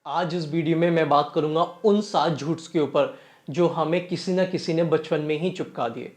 आज इस वीडियो में मैं बात करूंगा उन 7 झूठ के ऊपर जो हमें किसी ना किसी ने बचपन में ही चिपका दिए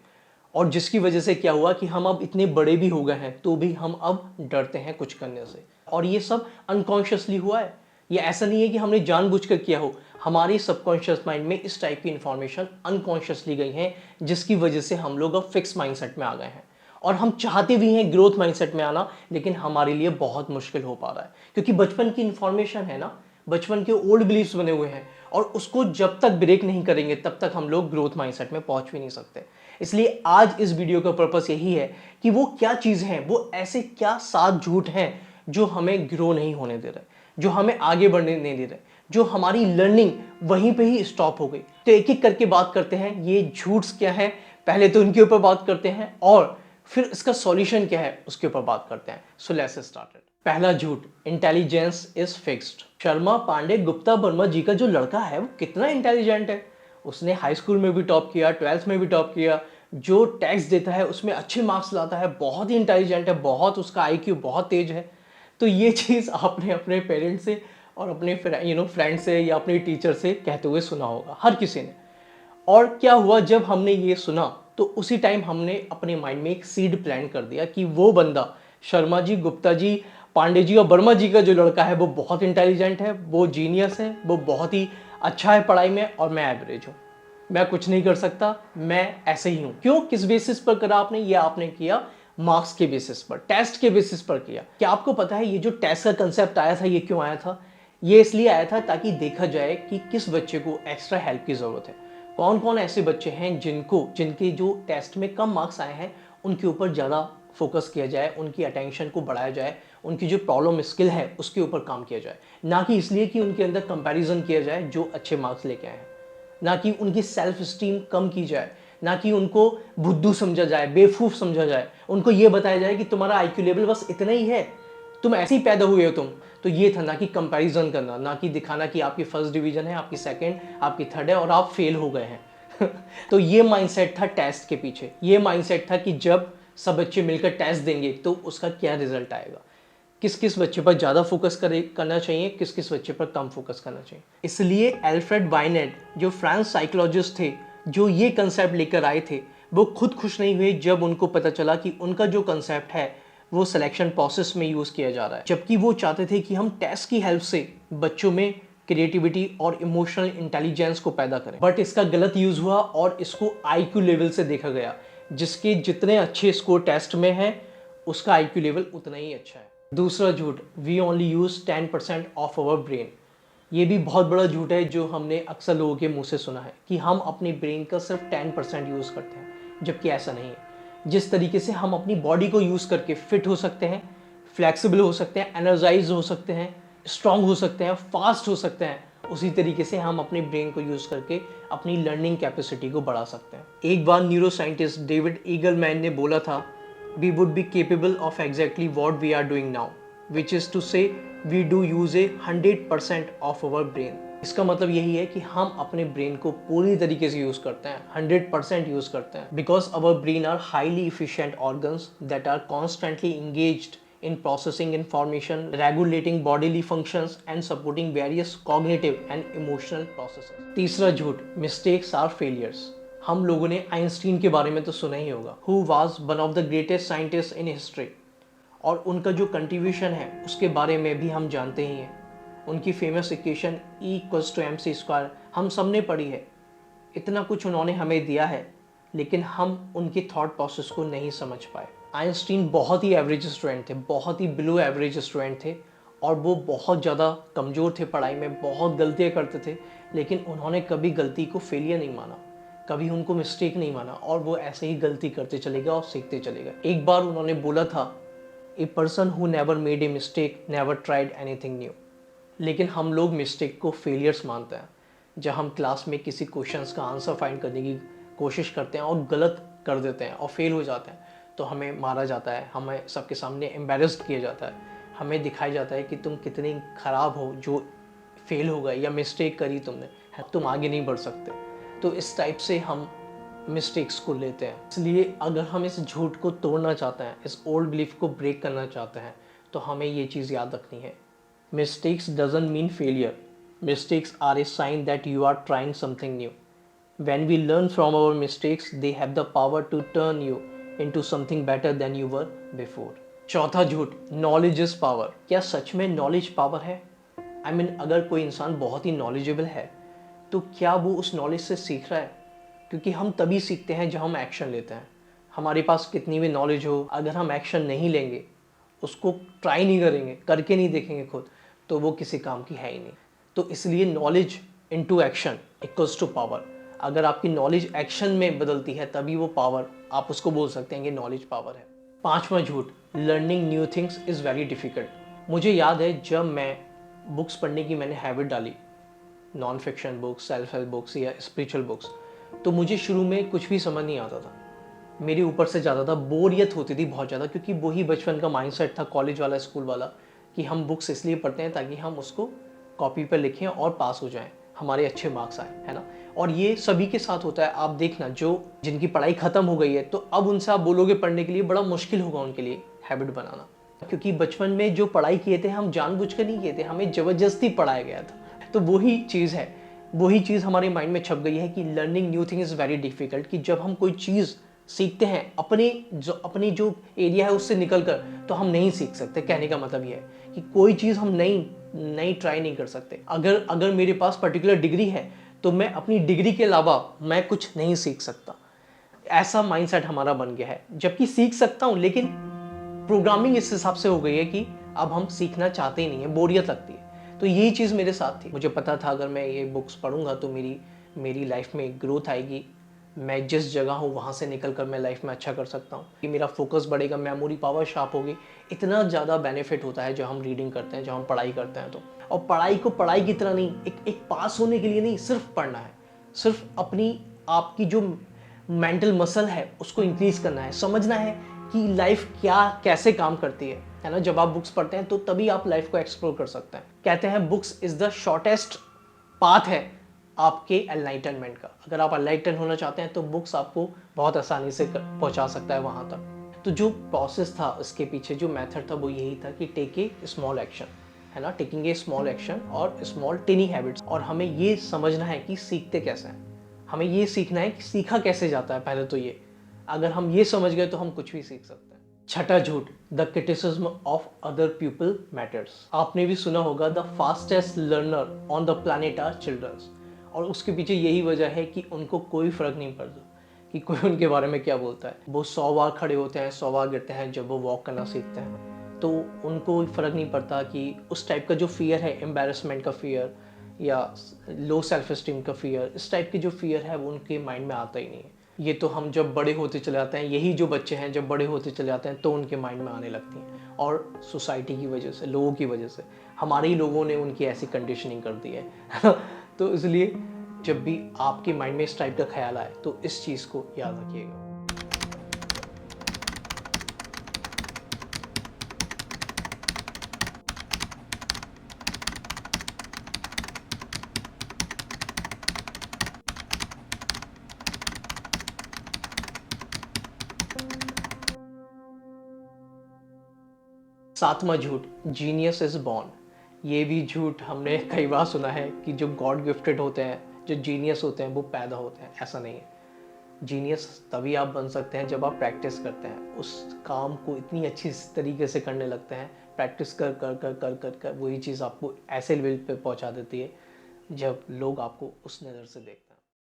और जिसकी वजह से क्या हुआ कि हम अब इतने बड़े भी हो गए हैं तो भी हम अब डरते हैं कुछ करने से। और ये सब अनकॉन्शियसली हुआ है। ये ऐसा नहीं है कि हमने जानबूझकर किया हो। हमारी सबकॉन्शियस माइंड में इस टाइप की इंफॉर्मेशन अनकॉन्शियसली गई है जिसकी वजह से हम लोग अब फिक्स माइंडसेट में आ गए हैं। और हम चाहते भी हैं ग्रोथ माइंडसेट में आना, लेकिन हमारे लिए बहुत मुश्किल हो पा रहा है क्योंकि बचपन की इंफॉर्मेशन है ना, बचपन के ओल्ड बिलीफ्स बने हुए हैं और उसको जब तक ब्रेक नहीं करेंगे तब तक हम लोग ग्रोथ माइंडसेट में पहुंच भी नहीं सकते। इसलिए आज इस वीडियो का पर्पस यही है कि वो क्या चीज़ हैं, वो ऐसे क्या 7 झूठ हैं जो हमें ग्रो नहीं होने दे रहे, जो हमें आगे बढ़ने नहीं दे रहे, जो हमारी लर्निंग वहीं पे ही स्टॉप हो गई। तो एक एक करके बात करते हैं ये झूठ क्या है, पहले तो उनके ऊपर बात करते हैं और फिर इसका सॉल्यूशन क्या है उसके ऊपर बात करते हैं। So let's start. पहला झूठ, intelligence is fixed. Sharma Pande Gupta Verma ji का जो लड़का है वो कितना इंटेलिजेंट है। उसने हाई स्कूल में भी टॉप किया, 12th में भी टॉप किया, जो टेस्ट देता है उसमें अच्छे मार्क्स लाता है, बहुत ही इंटेलिजेंट है, बहुत उसका आईक्यू बहुत तेज है। तो ये चीज़ आपने अपने पेरेंट्स से और अपने फ्रेंड से या अपने टीचर से कहते हुए सुना होगा, हर किसी ने। और क्या हुआ जब हमने ये सुना तो उसी टाइम हमने अपने माइंड में एक सीड प्लांट कर दिया कि वो बंदा शर्मा जी, गुप्ता जी, पांडे जी और वर्मा जी का जो लड़का है वो बहुत इंटेलिजेंट है, वो जीनियस है, वो बहुत ही अच्छा है पढ़ाई में और मैं एवरेज हूँ, मैं कुछ नहीं कर सकता, मैं ऐसे ही हूँ। क्यों, किस बेसिस पर करा आपने? ये आपने किया मार्क्स के बेसिस पर, टेस्ट के बेसिस पर किया। क्या आपको पता है ये जो टेस्ट का कंसेप्ट आया था ये क्यों आया था? ये इसलिए आया था ताकि देखा जाए कि किस बच्चे को एक्स्ट्रा हेल्प की जरूरत है। कौन कौन ऐसे बच्चे हैं जिनके जो टेस्ट में कम मार्क्स आए हैं उनके ऊपर ज़्यादा फोकस किया जाए, उनकी अटेंशन को बढ़ाया जाए, उनकी जो प्रॉब्लम स्किल है उसके ऊपर काम किया जाए। ना कि इसलिए कि उनके अंदर कंपैरिजन किया जाए जो अच्छे मार्क्स लेके आए हैं, ना कि उनकी सेल्फ स्टीम कम की जाए, ना कि उनको बुद्धू समझा जाए, बेवकूफ़ समझा जाए। उनको ये बताया जाए कि तुम्हारा आईक्यू लेवल बस इतना ही है, तुम ऐसे ही पैदा हुए हो तुम। तो ये था, ना कि कंपैरिजन करना, ना कि दिखाना कि आपकी फर्स्ट डिवीजन है, आपकी सेकंड, आपकी थर्ड है और आप फेल हो गए हैं। तो ये माइंडसेट था टेस्ट के पीछे। ये माइंडसेट था कि जब सब बच्चे मिलकर टेस्ट देंगे तो उसका क्या रिजल्ट आएगा, किस किस बच्चे पर ज़्यादा फोकस करना चाहिए, किस किस बच्चे पर कम फोकस करना चाहिए। इसलिए एल्फ्रेड बाइनेट जो फ्रांस साइकोलॉजिस्ट थे, जो ये कंसेप्ट लेकर आए थे, वो खुद खुश नहीं हुए जब उनको पता चला कि उनका जो कंसेप्ट है वो सिलेक्शन प्रोसेस में यूज़ किया जा रहा है, जबकि वो चाहते थे कि हम टेस्ट की हेल्प से बच्चों में क्रिएटिविटी और इमोशनल इंटेलिजेंस को पैदा करें। बट इसका गलत यूज़ हुआ और इसको आईक्यू लेवल से देखा गया। जिसके जितने अच्छे स्कोर टेस्ट में हैं उसका आईक्यू लेवल उतना ही अच्छा है। दूसरा झूठ, we only use 10% of our brain. ये भी बहुत बड़ा झूठ है जो हमने अक्सर लोगों के मुंह से सुना है कि हम अपने ब्रेन का सिर्फ 10% यूज़ करते हैं, जबकि ऐसा नहीं है। जिस तरीके से हम अपनी बॉडी को यूज़ करके फिट हो सकते हैं, फ्लेक्सिबल हो सकते हैं, एनर्जाइज हो सकते हैं, स्ट्रांग हो सकते हैं, फास्ट हो सकते हैं, उसी तरीके से हम अपने ब्रेन को यूज़ करके अपनी लर्निंग कैपेसिटी को बढ़ा सकते हैं। एक बार न्यूरो साइंटिस्ट डेविड ईगलमैन ने बोला था, we would be capable of exactly what we are doing now, which is to say we do use a 100% of our brain। इसका मतलब यही है कि हम अपने ब्रेन को पूरी तरीके से यूज़ करते हैं, 100% यूज़ करते हैं, because our brain are highly efficient organs that are constantly engaged in processing information, regulating bodily functions and supporting various cognitive and emotional processes। तीसरा झूठ, mistakes are failures। हम लोगों ने आइंस्टीन के बारे में तो सुना ही होगा, who was one of the greatest scientists in history, और उनका जो कंट्रीब्यूशन है उसके बारे में भी हम जानते ही हैं। उनकी फेमस इक्वेशन E=mc² हम सब ने पढ़ी है। इतना कुछ उन्होंने हमें दिया है लेकिन हम उनकी थॉट प्रोसेस को नहीं समझ पाए। आइंस्टीन बहुत ही एवरेज स्टूडेंट थे, बहुत ही बिलो एवरेज स्टूडेंट थे और वो बहुत ज़्यादा कमज़ोर थे पढ़ाई में, बहुत गलतियाँ करते थे, लेकिन उन्होंने कभी गलती को फेलियर नहीं माना, कभी उनको मिस्टेक नहीं माना और वो ऐसे ही गलती करते चले गए और सीखते चले गए। एक बार उन्होंने बोला था, a person who never made a mistake never tried anything new. लेकिन हम लोग मिस्टेक को फेलियर्स मानते हैं। जब हम क्लास में किसी क्वेश्चंस का आंसर फाइंड करने की कोशिश करते हैं और गलत कर देते हैं और फेल हो जाते हैं तो हमें मारा जाता है, हमें सबके सामने एम्बेरस्ड किया जाता है, हमें दिखाया जाता है कि तुम कितनी ख़राब हो जो फेल हो गए या मिस्टेक करी तुमने, तुम आगे नहीं बढ़ सकते। तो इस टाइप से हम मिस्टेक्स को लेते हैं। इसलिए अगर हम इस झूठ को तोड़ना चाहते हैं, इस ओल्ड बिलीफ को ब्रेक करना चाहते हैं, तो हमें ये चीज़ याद रखनी है, mistakes doesn't mean failure, Mistakes are a sign that you are trying something new. When we learn from our mistakes, they have the power to turn you into something better than you were before. चौथा झूठ, knowledge is power. क्या सच में knowledge power है? I mean अगर कोई इंसान बहुत ही knowledgeable है तो क्या वो उस नॉलेज से सीख रहा है? क्योंकि हम तभी सीखते हैं जब हम एक्शन लेते हैं। हमारे पास कितनी भी नॉलेज हो, अगर हम एक्शन नहीं लेंगे, उसको ट्राई नहीं करेंगे, करके नहीं देखेंगे खुद, तो वो किसी काम की है ही नहीं। तो इसलिए knowledge into action equals to power. अगर आपकी नॉलेज एक्शन में बदलती है तभी वो पावर, आप उसको बोल सकते हैं कि नॉलेज पावर है। पांचवा झूठ, learning new things is very difficult. मुझे याद है जब मैं बुक्स पढ़ने की मैंने हैबिट डाली, non fiction books, self help books या स्पिरिचुअल बुक्स, तो मुझे शुरू में कुछ भी समझ नहीं आता था। मेरे ऊपर से ज़्यादा था, बोरियत होती थी बहुत ज़्यादा, क्योंकि वही बचपन का माइंडसेट था, कॉलेज वाला, स्कूल वाला, कि हम बुक्स इसलिए पढ़ते हैं ताकि हम उसको कॉपी पर लिखें और पास हो जाएं, हमारे अच्छे मार्क्स आए, है ना। और ये सभी के साथ होता है। आप देखना, जो जिनकी पढ़ाई ख़त्म हो गई है, तो अब उनसे आप बोलोगे पढ़ने के लिए, बड़ा मुश्किल होगा उनके लिए हैबिट बनाना, क्योंकि बचपन में जो पढ़ाई किए थे हम जानबूझकर नहीं किए थे, हमें ज़बरदस्ती पढ़ाया गया था। तो वही चीज़ है, वही चीज़ हमारे माइंड में छप गई है कि learning new thing is very difficult. कि जब हम कोई चीज़ सीखते हैं अपनी जो एरिया है उससे निकल कर, तो हम नहीं सीख सकते। कहने का मतलब ये है कि कोई चीज़ हम नई ट्राई नहीं कर सकते। अगर मेरे पास पर्टिकुलर डिग्री है तो मैं अपनी डिग्री के अलावा मैं कुछ नहीं सीख सकता। ऐसा माइंडसेट हमारा बन गया है। जबकि सीख सकता हूँ, लेकिन प्रोग्रामिंग इस हिसाब से हो गई है कि अब हम सीखना चाहते ही नहीं है, बोरियत लगती है। तो यही चीज़ मेरे साथ थी। मुझे पता था अगर मैं ये बुक्स पढ़ूंगा तो मेरी लाइफ में ग्रोथ आएगी, मैं जिस जगह हूँ वहाँ से निकल कर मैं लाइफ में अच्छा कर सकता हूँ, कि मेरा फोकस बढ़ेगा, मेमोरी पावर शार्प होगी। इतना ज़्यादा बेनिफिट होता है जब हम रीडिंग करते हैं, जब हम पढ़ाई करते हैं तो। और पढ़ाई को पढ़ाई की तरह नहीं, एक पास होने के लिए नहीं, सिर्फ पढ़ना है। सिर्फ आपकी जो मेंटल मसल है उसको इंक्रीज करना है, समझना है कि लाइफ कैसे काम करती है ना। जब आप बुक्स पढ़ते हैं तो तभी आप लाइफ को एक्सप्लोर कर सकते हैं। कहते हैं books is the shortest path है आपके एनलाइटनमेंट का। अगर आप एनलाइटन होना चाहते हैं तो बुक्स आपको बहुत आसानी से पहुंचा सकता है वहां तक। तो जो प्रोसेस था उसके पीछे, जो मेथड था, वो यही था कि टेक ए स्मॉल एक्शन, है ना, टेकिंग ए स्मॉल एक्शन और स्मॉल टिनी हैबिट्स। और हमें ये समझना है कि सीखते कैसे हैं, हमें ये सीखना है कि सीखा कैसे जाता है। पहले तो ये, अगर हम ये समझ गए तो हम कुछ भी सीख सकते हैं। छठा झूठ, the criticism of other people matters. आपने भी सुना होगा the fastest learner on the planet are childrens. और उसके पीछे यही वजह है कि उनको कोई फर्क नहीं पड़ता कि कोई उनके बारे में क्या बोलता है। वो 100 बार खड़े होते हैं, 100 बार गिरते हैं जब वो वॉक करना सीखते हैं। तो उनको फर्क नहीं पड़ता कि उस टाइप का जो फियर है, एम्बेरसमेंट का फियर या लो सेल्फ स्टीम का फियर, इस टाइप की जो फियर है वो उनके माइंड में आता ही नहीं है। ये तो हम जब बड़े होते चले जाते हैं, यही जो बच्चे हैं जब बड़े होते चले जाते हैं तो उनके माइंड में आने लगती हैं। और सोसाइटी की वजह से, लोगों की वजह से, हमारे ही लोगों ने उनकी ऐसी कंडीशनिंग कर दी है। तो इसलिए जब भी आपके माइंड में इस टाइप का ख्याल आए तो इस चीज़ को याद रखिएगा। सातवां झूठ, जीनियस इज बॉर्न। ये भी झूठ हमने कई बार सुना है कि जो गॉड गिफ्टेड होते हैं, जो जीनियस होते हैं, वो पैदा होते हैं। ऐसा नहीं है। जीनियस तभी आप बन सकते हैं जब आप प्रैक्टिस करते हैं, उस काम को इतनी अच्छी तरीके से करने लगते हैं। प्रैक्टिस कर कर कर कर कर कर वही चीज़ आपको ऐसे लेवल पे पहुंचा देती है जब लोग आपको उस नज़र से देखते हैं।